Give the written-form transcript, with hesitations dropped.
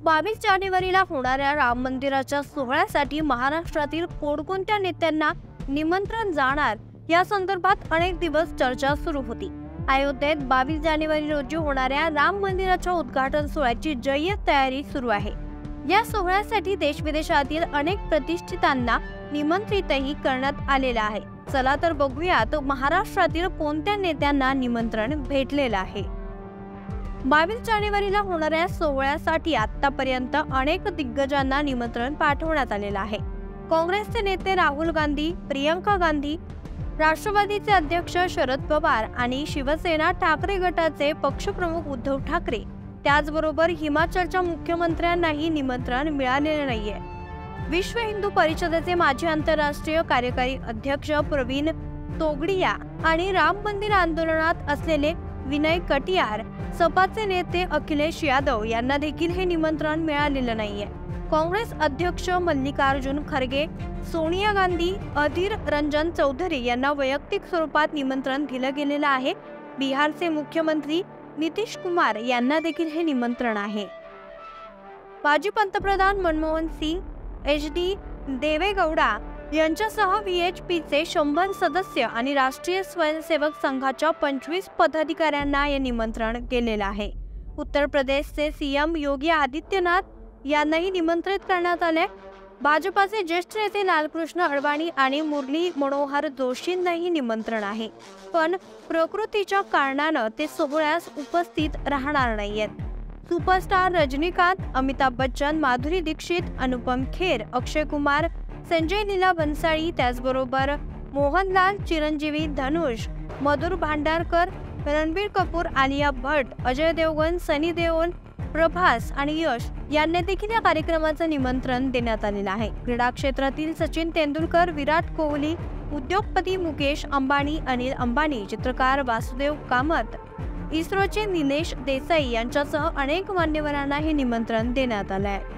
22 जानेवारीला होणाऱ्या राम मंदिराच्या सोहळ्यासाठी महाराष्ट्रातील कोणकोणत्या नेत्यांना निमंत्रण जाणार या संदर्भात अनेक दिवस चर्चा सुरू होती। अयोध्येत 22 जानेवारी रोजी होणाऱ्या राम मंदिराच्या उद्घाटन सोहळ्याची जय्यत तयारी सुरू आहे। या सोहळ्यासाठी देश-विदेशातील अनेक प्रतिष्ठितांना निमंत्रितही करण्यात आलेले आहे। चला तर बघूयात महाराष्ट्रातील कोणत्या नेत्यांना निमंत्रण भेटलेलं आहे। 22 जानेवारीला होणाऱ्या सोहळ्यासाठी आतापर्यंत अनेक दिग्गजांना निमंत्रण पाठवण्यात आलेलं आहे। काँग्रेसचे नेते राहुल गांधी, प्रियंका गांधी, राष्ट्रवादीचे अध्यक्ष शरद पवार आणि शिवसेना ठाकरे गटाचे पक्षप्रमुख उद्धव ठाकरे, त्याचबरोबर हिमाचलच्या मुख्यमंत्र्यांनाही निमंत्रण मिळालेले नाहीये। विश्व हिंदू परिषदेचे माजी आंतरराष्ट्रीय कार्यकारी अध्यक्ष प्रवीण तोगडिया आणि राम मंदिर आंदोलनात असलेले विनय कटियार, सपाचे नेते अखिलेश यादव यांना देखील हे निमंत्रण मिळालेलं नाहीये। काँग्रेस अध्यक्ष मल्लिकार्जुन खरगे, सोनिया गांधी, अधीर रंजन चौधरी यांना वैयक्तिक स्वरूपात निमंत्रण दिलं गेलेलं आहे। बिहारचे मुख्यमंत्री नितीश कुमार यांना देखील हे निमंत्रण आहे। माजी पंतप्रधान मनमोहन सिंग, HD देवेगौडा यांच्यासह VHPचे 100 सदस्य आणि राष्ट्रीय स्वयंसेवक संघाच्या 25 पदाधिकाऱ्यांना हे निमंत्रण केलेलं आहे। उत्तर प्रदेशचे CM योगी आदित्यनाथ यांनाही निमंत्रित करण्यात आले। भाजपाचे ज्येष्ठ नेते लालकृष्ण अडवाणी आणि मुरली मनोहर जोशींनाही निमंत्रण आहे, पण प्रकृतीच्या कारणानं ते सोहळ्यास उपस्थित राहणार नाहीयेत। सुपरस्टार रजनीकांत, अमिताभ बच्चन, माधुरी दीक्षित, अनुपम खेर, अक्षय कुमार, संजय लीला भन्साळी, त्याचबरोबर मोहनलाल, चिरंजीवी, धनुष, मधुर भांडारकर, रणबीर कपूर, आलिया भट्ट, अजय देवगण, सनी देओल, प्रभास आणि यश यांना देखील या कार्यक्रमाचं निमंत्रण देण्यात आलेलं आहे। क्रीडा क्षेत्रातील सचिन तेंडुलकर, विराट कोहली, उद्योगपती मुकेश अंबानी, अनिल अंबानी, चित्रकार वासुदेव कामत, इस्रोचे निलेश देसाई यांच्यासह अनेक मान्यवरांना हे निमंत्रण देण्यात आलं आहे।